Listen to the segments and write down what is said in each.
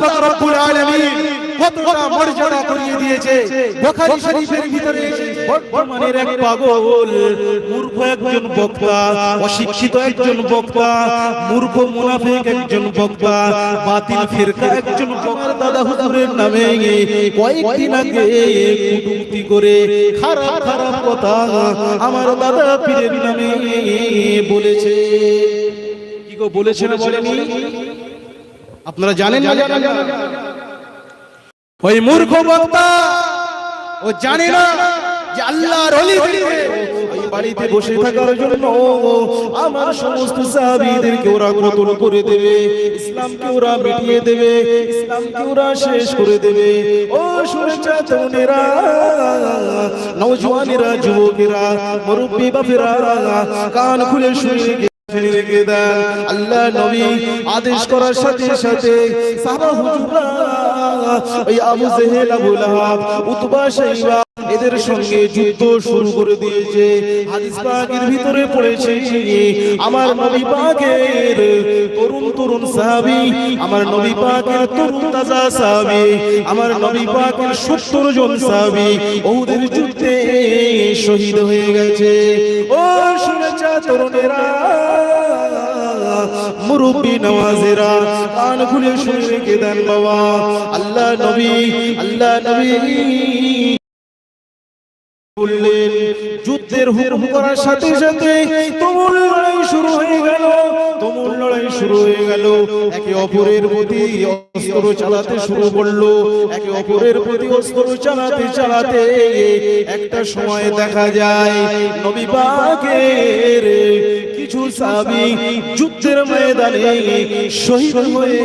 পাক রব্বুল আলামিন কতটা মর্যাদা করিয়ে দিয়েছে। বুখারী শরীফের ভিতরে বর্তমানের এক পাগল মূর্খ একজন বক্তা, অশিক্ষিত একজন বক্তা, মূর্খ মুনাফিক একজন বক্তা, বাতিল ফিরকা একজন বক্তা দাদা হুজুরের নামে কয়েকদিন আগে কটূক্তি করে খারাপ খারাপ কথা আমার দাদা পীরের নামে বলেছে। কি গো বলেছে না বলেনি? আপনারা জানেন না? ওই মূর্খ বক্তা ও জানে না যে আল্লাহর ওলি ওই বাড়িতে বসে থাকার জন্য আমার সমস্ত সাহাবীদেরকে ওরা কতল করে দেবে, ইসলামকে ওরা মিটিয়ে দেবে, ইসলামকে ওরা শেষ করে দেবে। ও শুনেছা তরুণেরা, নওজওয়ানেরা, যুবকেরা, মুরব্বি বাপেরা, কান খুলে শুনে রেখে দেন। আল্লাহ নবী আদেশ করার সাথে সাথে সাহাবা হুজুররা ওই আবু জেহেল, আবু লাহাব, উতবা, শাইবা এদের সঙ্গে যুদ্ধ শুরু করে দিয়েছে। হাদিস পাকের ভিতরে পড়েছে আমার নবী পাকের তরুণ তরুণ সাহাবী, আমার নবী পাকের তরুণ তাজা সাহাবী, আমার নবী পাকের 70 জন সাহাবী উহুদের যুদ্ধে শহীদ হয়ে গেছে। ও শুনেছা তরুণেরা, মুরব্বি নওয়াজেরা, কান খুলে শুনে রেখে দেন বাবা। আল্লাহ নবী বললেন যুদ্ধের হুকুম করার সাথে সাথে তুমুল লড়াই শুরু হয়ে গেল, তুমুল লড়াই শুরু হয়ে গেল। একে অপরের প্রতি অস্ত্র চালাতে শুরু করলো, একে অপরের প্রতি অস্ত্র চালাতে চালাতে একটা সময় দেখা যায় নবী পাকের কিছু সাহাবী যুদ্ধের ময়দানে শহীদ হয়ে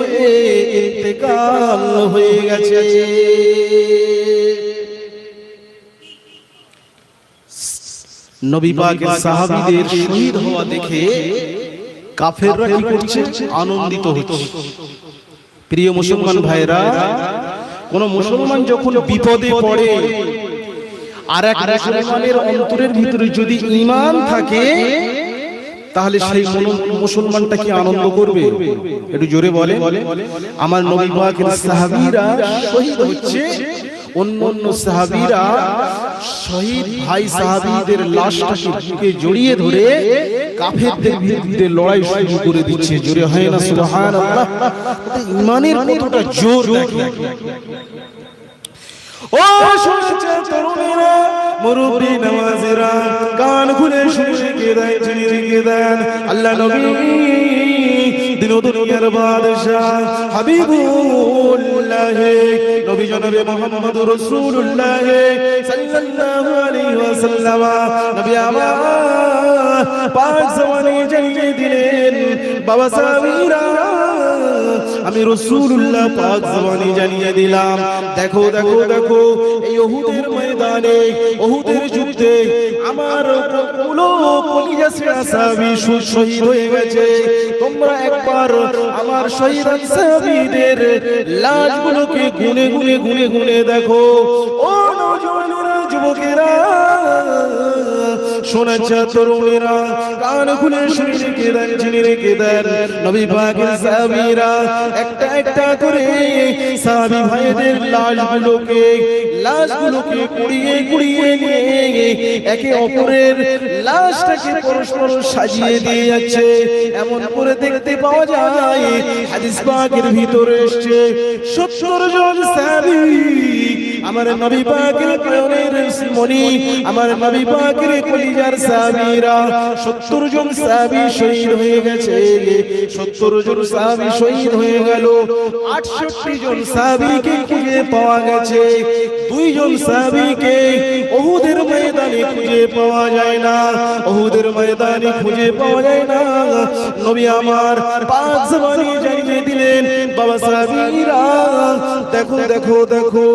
ইন্তেকাল হয়ে গেছে। নবী পাকের সাহাবীদের শহীদ হওয়া দেখে কাফেররা কি করছে? আনন্দিত হচ্ছে। প্রিয় মুসলমান ভাইরা, কোন মুসলমান যখন বিপদে পড়ে আর এক মুসলমানের অন্তরের ভিতরে যদি ঈমান থাকে তাহলে সেই মুসলমানটা কি আনন্দ করবে? একটু জোরে বলে। আমার নবী পাকের সাহাবীরা শহীদ হচ্ছে, অন্য সাহাবীরা শহীদ ভাই সাহাবীদের লাশটাকে বুকে জড়িয়ে ধরে কাফেরদের বিরুদ্ধে লড়াই শুরু করে দিচ্ছে। জোরে হয় না সুবহানাল্লাহ? ঈমানের কতটা জোর দেখে। ও শুনেছে তরুণেরা, মুরব্বি নওয়াজেরা, কান খুলে শুনে রেখে দেন। আল্লাহ নবী দিন দুনিয়ার বাদশা হাবিবুল্লাহ নবী জনাবে মুহাম্মদুর রাসূলুল্লাহ সাল্লাল্লাহু আলাইহি ওয়াসাল্লাম নবী আমার পাক জবানে জানিয়ে দিলেন, বাবা সাহাবীরা আমি রাসূলুল্লাহ পাক জবানে জানিয়ে দিলাম, দেখো দেখো দেখো এই উহুদের ময়দানে, উহুদের যুদ্ধে আমার কলিজা সাহাবী শহীদ হয়ে গেছে। তোমরা একবার আমার শহীদ সাহাবীদের লাশগুলোকে গুনে গুনে গুনে গুনে দেখো। ও নওজওয়ানেরা, যুবকেরা, শোনাচ্ছা তরুণেরা, কান খুলে শুনে রেখে দেন, জেনে রেখে দেন। নবী পাকের সাহাবীরা একটা একটা করে সাহাবী ভাইদের লাশগুলোকে কুড়িয়ে কুড়িয়ে নিয়ে একে অপরের লাশটাকে পরস্পর সাজিয়ে দিয়ে যাচ্ছে। এমন করে দেখতে পাওয়া যায় হাদিস পাকের ভিতরে এসেছে 70 জন সাহাবী আমার নবী পাকের প্রাণের মনি, আমার নবী পাকের কলিজার সাহাবীরা 70 জন সাহাবী শহীদ হয়ে গেছে। 70 জন সাহাবী শহীদ হয়ে গেল। 68 জন সাহাবীকে খুঁজে পাওয়া গেছে। 2 জন সাহাবীকে উহুদের ময়দানে খুঁজে পাওয়া যায় না, উহুদের ময়দানে খুঁজে পাওয়া যায় না। নবী আমার পাক জবানে জানিয়ে দিলেন, বাবা সাহাবীরা দেখো দেখো দেখো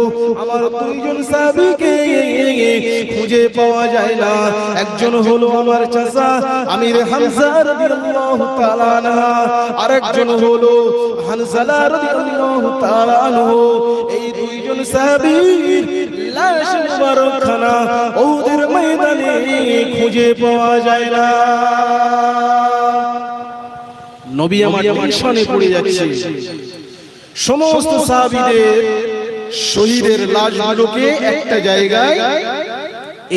আমার 2 জন সাহাবীকে খুঁজে পাওয়া যায় না। একজন হলো আমার চাচা আমির হামজা রাদিয়াল্লাহু তাআলা আনহু, আরেকজন হলো হানজালা রাদিয়াল্লাহু তাআলা আনহু। এই 2 জন সাহাবীর লাশ মুবারকখানা উহুদের ময়দানে খুঁজে পাওয়া যায় না। নবী আমার টেনশনে পড়ে যাচ্ছে। সমস্ত সাহাবীদের শহীদের লাশগুলোকে একটা জায়গায়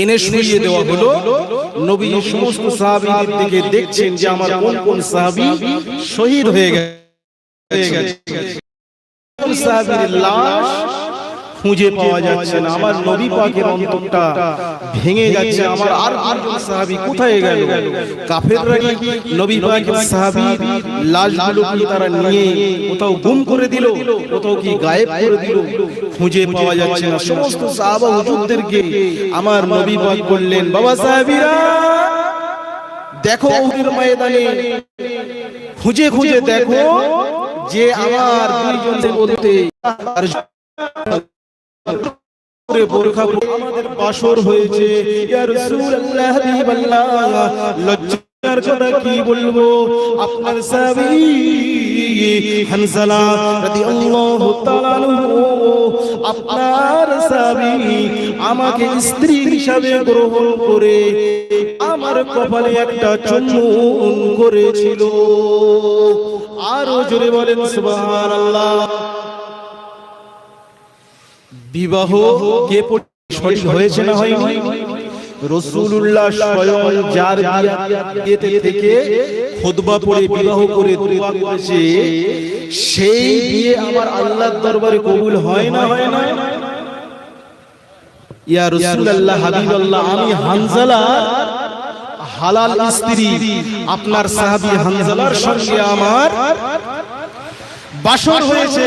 এনে শুইয়ে দেওয়া হলো। নবী সমস্ত সাহাবীদের দিকে দেখছেন যে আমার কোন কোন সাহাবী শহীদ হয়ে গেছে। সাহাবীর লাশ খুঁজে পাওয়া যাচ্ছে না। আমার নবী পাকের অন্তরটা ভেঙে যাচ্ছে। আমার আর আরেকজন সাহাবী কোথায় গেল? কাফেররা কি নবী পাকের সাহাবীর লাশগুলোকে তারা নিয়ে কোথাও গুম করে দিল, কোথাও কি গায়েব করে দিল? খুঁজে পাওয়া যাচ্ছে না। সমস্ত সাহাবা হুজুরদেরকে আমার নবী পাক বললেন, বাবা সাহাবীরা দেখো উহুদের ময়দানে খুঁজে খুঁজে দেখো যে আমার দুইজনের মধ্যে আমাদের বাসর হয়েছে। ইয়া রাসূলুল্লাহ হাবিবাল্লাহ, লজ্জার কথা কি বলবো? আপনার সাহাবী হানজালা রাদিয়াল্লাহু তাআলা আনহু, আপনার সাহাবী আমাকে স্ত্রী হিসাবে গ্রহণ করে আমার কপালে একটা চুম্বন করেছিল। আরো জোরে বলেন সুবহানাল্লাহ। বিবাহ কে সঠিক হয়েছে না হয়নি? রাসূলুল্লাহ স্বয়ং যার বিয়েতে থেকে খুতবা পড়ে বিবাহ করে দোয়া করেছে, সেই বিয়ে আমার আল্লাহর দরবারে কবুল হয় না হয় না? ইয়া রাসূলুল্লাহ হাবিবাল্লাহ, আমি হানজালা হালাল স্ত্রী, আপনার সাহাবী হানজালার সঙ্গে আমার বাসর হয়েছে,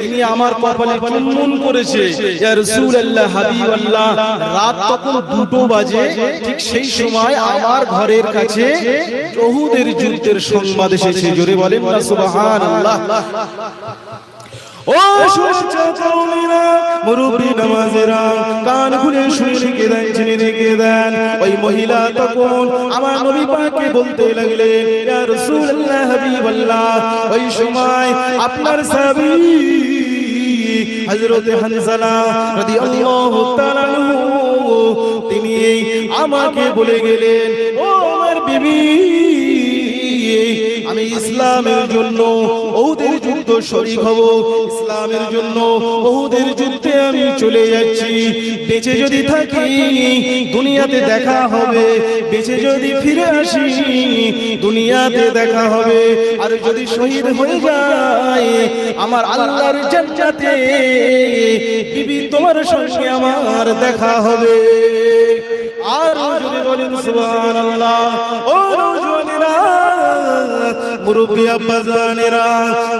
তিনি আমার কপালে চুম্বন করেছে। ইয়া রাসূলুল্লাহ হাবিবাল্লাহ, রাত তখন 2টো বাজে। ঠিক সেই সময় আমার ঘরের কাছে উহুদের যুদ্ধের সংবাদ এসেছে। জোরে বলেন না সুবহানাল্লাহ। ও শুনছেনা মুরব্বি নামাজেরা, কান খুলে শুনে রেখে দেন, জেনে রেখে দেন। ওই মহিলা তখন আমার নবী পাককে বলতে লাগলেন, ইয়া রাসূলুল্লাহ হাবিবাল্লাহ, ওই সময় আপনার সাহাবী হযরত হানজালা রাদিয়াল্লাহু তাআলা আনহু তিনি আমাকে বলে গেলেন, ও আমার বিবি, আমি ইসলামের জন্য উহুদের যুদ্ধ শরীক হব, ইসলামের জন্য উহুদের যুদ্ধে আমি চলে যাচ্ছি। বেঁচে যদি থাকি দুনিয়াতে দেখা হবে, বেঁচে যদি ফিরে আসি দুনিয়াতে দেখা হবে, আর যদি শহীদ হয়ে যায় আমার আল্লাহর জান্নাতে বিবি তোমার সঙ্গে আমার দেখা হবে। আর যদি বলেন সুবহানাল্লাহ। ও নওজওয়ানেরা, মুরব্বি আব্বাজানেরা,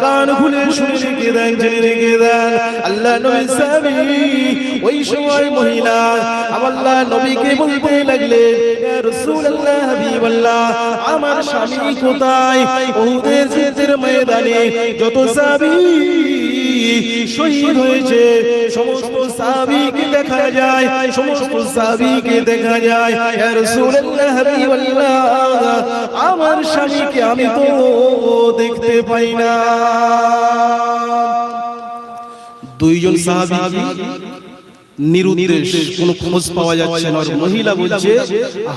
কান খুলে শুনে রেখে দেন, জেনে রেখে দেন। আল্লাহ নবী সাহাবী ওই সময় মহিলা আল্লাহ নবীকে বলতে লাগলেন, ইয়া রাসূলুল্লাহ হাবিবাল্লাহ, আমার স্বামী কোথায়? উহুদের যুদ্ধের ময়দানে যত সাহাবী শহীদ হয়েছে সমস্ত সাহাবীকে দেখা যায়, সমস্ত সাহাবীকে দেখা যায়। ইয়া রাসূলুল্লাহ হাবিবাল্লাহ, আমার স্বামীকে আমি তো দেখতে পাই না। দুইজন সাহাবী নিরুদ্দেশ, কোনো খোঁজ পাওয়া যাচ্ছে না। মহিলা বলছে,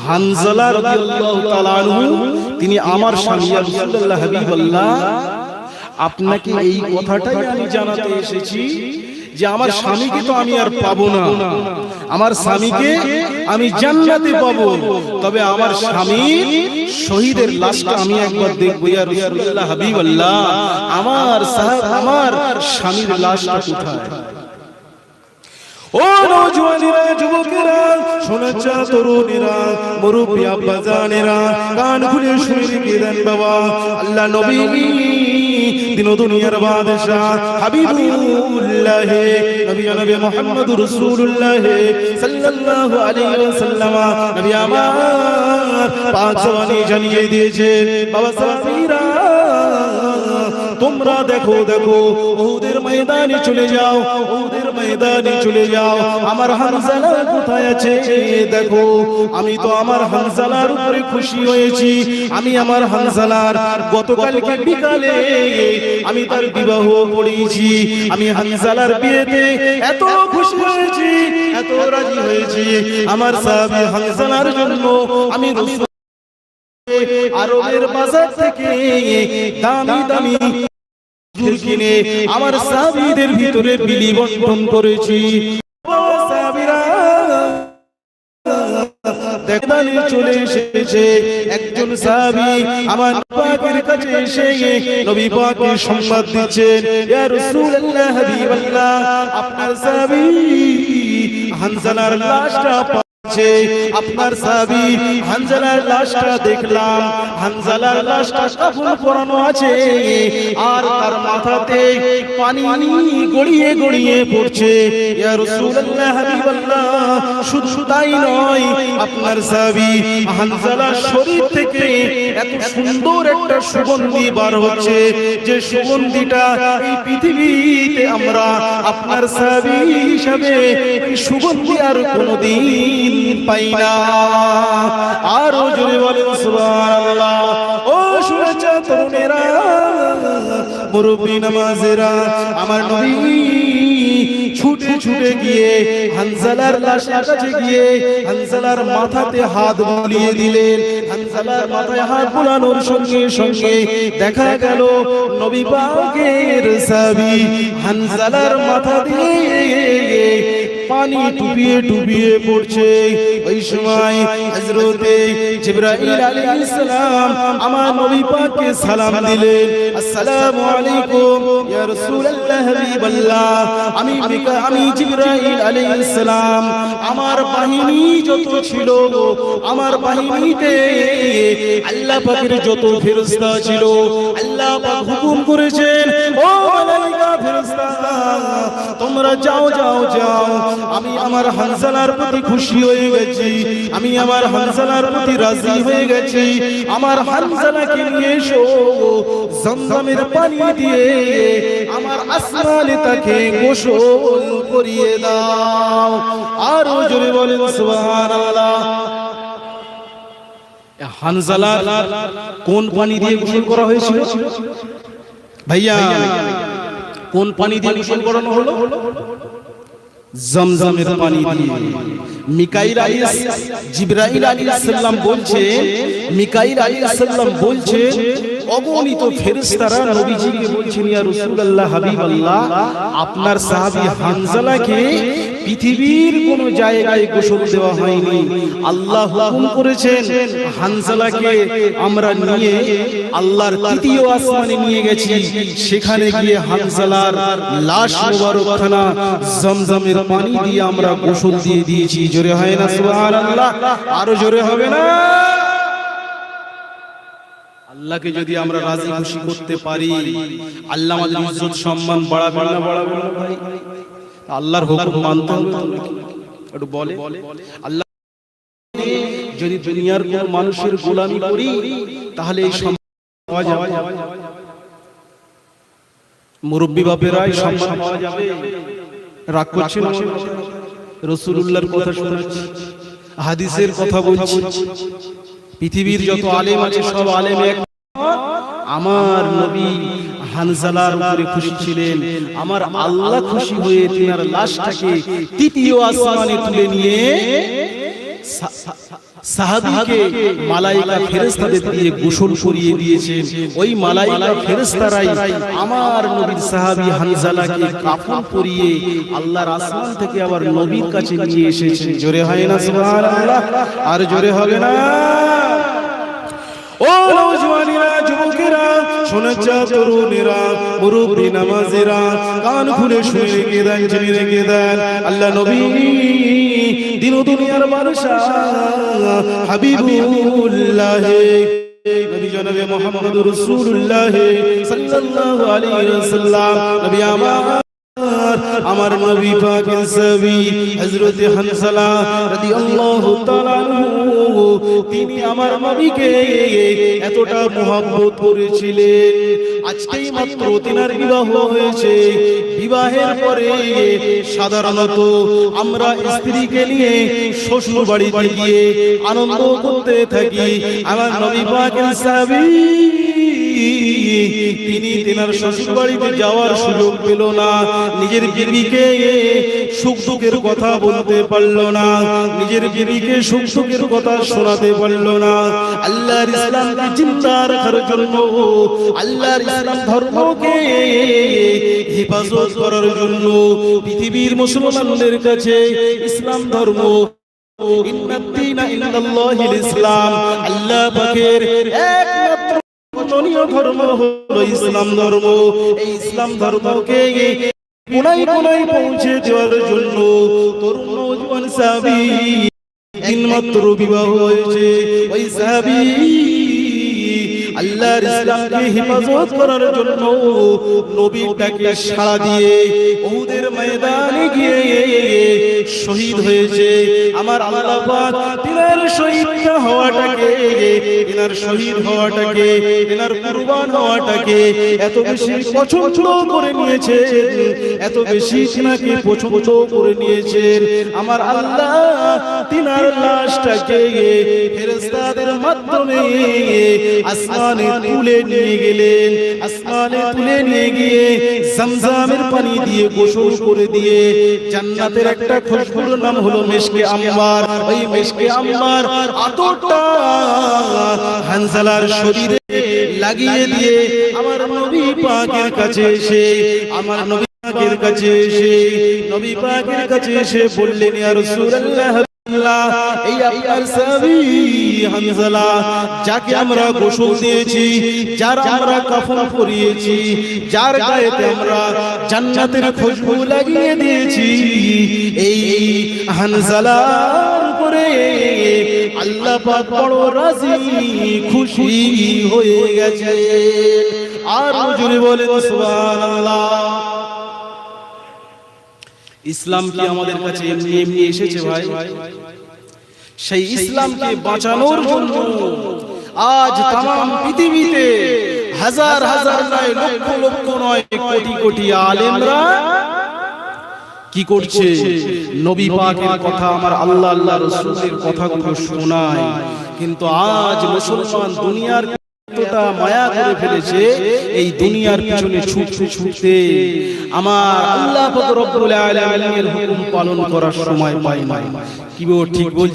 হানজালা রাদিয়াল্লাহু তাআলা আনহু তিনি আমার স্বামী। ইয়া রাসূলুল্লাহ হাবিবাল্লাহ, আপনাকে এই কথাটাই আমি জানাতে এসেছি যে আমার স্বামীকে তো আমি আর পাবো না, আমার স্বামীকে আমি জান্নাতে পাবো, তবে আমার স্বামীর শহীদের লাশটা আমি একবার দেখবো। ইয়া রাসূলুল্লাহ হাবিবাল্লাহ, আমার স্বামীর লাশটা কোথায়? ও নওজওয়ানেরা, যুবকেরা, সোনাচা তরুণেরা, মুরব্বি আব্বাজানেরা, কান খুলে শুনে রেখে দেন বাবা। আল্লাহ নবী দিন দুনিয়ার বাদশাহ হাবিবুল্লাহ নবী মুহাম্মদুর রাসূলুল্লাহ সাল্লাল্লাহু আলাইহি ওয়াসাল্লাম নবী আমার পাক জবানি জানিয়ে দিয়েছে, বাবা সাহাবীরা তোমরা দেখো দেখো উহুদের ময়দানে চলে যাও, উহুদের ময়দানে চলে যাও। আমার হানজালা কোথায় আছে দেখো। আমি তো আমার হানজালার উপরে খুশি হয়েছি। আমি আমার হানজালার গতকালকে বিকালে আমি তার বিবাহ পড়িয়েছি। আমি হানজালার বিয়েতে এত খুশি হয়েছি, এত রাজি হয়েছি। আমার সাহাবী হানজালার জন্য আমি আরবের বাজার থেকে দামি দামি খেজুর কিনে আমার সাহাবীদের ভিতরে বিলি বন্টন করেছি। সাহাবীরা দেখবানি চলে এসেছে, একজন সাহাবী আমার পাকের কাছে এসে নবী পাককে সংবাদ দিচ্ছেন, ইয়া রাসূলুল্লাহ হাবিবাল্লাহ, আপনার সাহাবী হানজালার লাশটা পাচ্ছে, আপনার সাহাবী হানজালার লাশটা দেখলাম, হানজালার লাশটা কাফন পরানো আছে আর তার মাথাতে পানি গড়িয়ে গড়িয়ে পড়ছে। ইয়া রাসূলুল্লাহ হাবিবাল্লাহ, শুধু তাই নয়, আপনার সাহাবী হানজালার শরীর থেকে এত সুন্দর একটা সুগন্ধি বার হচ্ছে, যে সুগন্ধিটা এই পৃথিবীতে আমরা আপনার সাহাবী হিসাবে এই সুগন্ধি আর কোনোদিন পাই না। আরো জোরে বলেন সুবহানাল্লাহ। ও শুনেছো তরুণেরা, মুরব্বি নামাজেরা, আমার নবী ছুটে ছুটে গিয়ে হানজালার লাশের কাছে গিয়ে হানজালার মাথাতে হাত বুলিয়ে দিলেন। হানজালার মাথায় হাত বুলানোর সঙ্গে সঙ্গে দেখা গেল নবী পাকের সাহাবী হানজালার মাথা দিয়ে পানি টুপিয়ে টুপিয়ে পড়ছে। ওই সময় হযরতে জিবরাইল আলাইহিস সালাম আমার নবী পাককে সালাম দিলেন, আসসালামু আলাইকুম ইয়া রাসূলুল্লাহ হাবিবাল্লাহ, আমি জিবরাইল আলাইহিস সালাম, আমার বাহিনী যত ছিল, আমার বাহিনীতে আল্লাহ পাকের যত ফেরেশতা ছিল, আল্লাহ পাক হুকুম করেছেন, ও মালায়েকা ফেরেশতা, তোমরা যাও যাও যাও, আমি আমার হানজালার প্রতি খুশি হয়ে গেছি, আমি আমার হানজালার প্রতি রাজি হয়ে গেছি, আমার হানজালাকে নিয়ে এসো, জমজমের পানি দিয়ে আমার আসমানে তাকে গোসল করিয়ে দাও। আরো জোরে বলেন সুবহানাল্লাহ। হানজালা কোন পানি দিয়ে গোসল করা হয়েছিল ভাইয়া? কোন পানি দিয়ে গোসল করানো হলো? জমজমের পানি দিয়ে। মিকাইল আলাইহিস জিবরাইল আলাইহিস সালাম বলছে, মিকাইল আলাইহিস সালাম বলছে, অগণিত ফেরেশতারা নবীজিকে বলছেন, ইয়া রাসূলুল্লাহ হাবিবাল্লাহ, আপনার সাহাবী হানজালাকে পৃথিবীর কোন জায়গায় গোসল দেওয়া হয়নি, আল্লাহ হুকুম করেছেন হানজালাকে আমরা নিয়ে আল্লাহর তৃতীয় আসমানে নিয়ে গেছি, সেখানে গিয়ে হানজালার লাশ মোবারকখানা জমজমের পানি দিয়ে আমরা গোসল দিয়ে দিয়েছি। জোরে হয় না সুবহানাল্লাহ? আরো জোরে হবে না? আল্লাহকে যদি আমরা রাজি খুশি করতে পারি, আল্লাহ আমাদের ইজ্জত সম্মান বাড়াবে না বাড়াবে না ভাই? আল্লাহর হুকুম মানতে হবে। একটু বলে আল্লাহ, যদি দুনিয়ার কোন মানুষের গোলামি করি তাহলে এই সম্মান পাওয়া যাবে, মুরব্বি বাপেরাই সম্মান পাওয়া যাবে। রাগ করছেন? রাসূলুল্লাহর কথা শোনাচ্ছি, হাদিসের কথা বলছি, পৃথিবীর যত আলেম আছে সব আলেম এক। আমার নবী হানজালার উপরে খুশি ছিলেন, আমার আল্লাহ খুশি হয়ে তিনার লাশটাকে তৃতীয় আসমানে তুলে নিয়ে সাহাবীকে মালায়েকা ফেরেশতাদের দিয়ে গোসল করিয়ে দিয়েছেন। ওই মালায়েকা ফেরেশতারাই আমার নবীর সাহাবী হানজালাকে কাফন পরিয়ে আল্লাহর আসমান থেকে আবার নবীর কাছে নিয়ে এসেছেন। জোরে হয় না সুবহানাল্লাহ? আর জোরে হবে না? ও নওজওয়ানেরা, যুবকেরা, শুনেছ তরুণেরা, মুরব্বি নামাজেরা, কান খুলে শুনে রেখে দেন, জেনে রেখে দেন, আল্লাহ নবী দিন ও দুনিয়ার বাদশা হাবিবুল্লাহ নবী জনাবে মুহাম্মদুর রাসূলুল্লাহ সাল্লাল্লাহু আলাইহি ওয়াসাল্লাম, নবী আমার নবী পাকের সাহাবী হযরত হানজালা রাদিয়াল্লাহু তাআলা আনহু, তিনি আমার নবীকে এতটা মহব্বত করেছিলেন, আজকেই মাত্র তিনার বিবাহ হয়েছে। বিবাহের পরে সাধারণত আমরা স্ত্রীকে নিয়ে শ্বশুর বাড়িতে গিয়ে আনন্দ করতে থাকি। আমার নবী পাকের সাহাবী তিনি তেনার শ্বশুর বাড়িতে যাওয়ার সুযোগ পেল না, নিজের বিবিকে সুখ দুঃখের কথা বলতে পারল না, নিজের বিবিকে সুখ দুঃখের কথা শোনাতে পারল না। আল্লাহর ইসলামকে জিন্দা রাখার জন্য, আল্লাহর ইসলাম ধর্মকে হেফাজত করার জন্য পৃথিবীর মুসলমানদের কাছে ইসলাম ধর্ম, ইসলাম আল্লাহ পাকের একমাত্র মনোনীয় ধর্ম হলো ইসলাম ধর্ম। এই ইসলাম ধর্মকে কোনায় কোনায় পৌঁছে দেওয়ার জন্য তরুণ নওজোয়ান সাহাবী দিনমাত্র বিবাহ হয়েছে, ওই সাহাবী আল্লাহর ইসলামকে হেফাজত করার জন্য নবীর ডাকে সাড়া দিয়ে উহুদের ময়দানে গিয়ে শহীদ হয়েছে। আমার আল্লাহ পাক তিনার শহীদ হওয়াটাকে, তিনার শহীদ হওয়াটাকে, তিনার কুরবান হওয়াটাকে এত বেশি পছন্দ করে নিয়েছে, এত বেশি তিনাকে পছন্দ করে নিয়েছেন। আমার আল্লাহ তিনার লাশটাকে ফেরেশতাদের মাধ্যমে আসমানে তুলে নিয়ে গেলেন, আসমানে তুলে নিয়ে গিয়ে zamzaমের পানি দিয়ে গোসল করে দিয়ে জান্নাতের একটা খুশবুর নাম হলো মিশকে আম্বার, ওই মিশকে আম্বার আতরটা হানজালার শরীরে লাগিয়ে দিয়ে আমার নবী পাকের কাছে এসে, আমার নবী পাকের কাছে এসে, নবী পাকের কাছে এসে বললেন, ইয়া রাসূলুল্লাহ, এই আপনার সাহাবী হানজালা, যাকে আমরা গোসল দিয়েছি, যার আমরা কাফন পরিয়েছি, যার গায়েতে আমরা জান্নাতের খুশবু লাগিয়ে দিয়েছি, এই হানজালার উপরে আল্লাহ পাক বড় রাজি খুশি হয়ে গেছে। আর জোরে বলেন সুবহানাল্লাহ। ইসলাম কি আমাদের কাছে এমনি এমনি এসেছে ভাই? সেই ইসলামকে বাঁচানোর জন্য আজ তাম পৃথিবীতে হাজার হাজার নয়, লক্ষ লক্ষ নয়, কোটি কোটি আলেমরা কি করছে? নবী পাকের কথা, আমার আল্লাহ আল্লাহ রাসূলের কথাগুলো শোনায়। কিন্তু আজ মুসলমান দুনিয়ার কতটা মায়া করে ফেলেছে, এই দুনিয়ার পিছনে ছুটতে ছুটতে আমার আল্লাহ পাক রব্বুল আলামিনের হুকুম পালন করার সময় পায় না। কি ঠিক বলছি?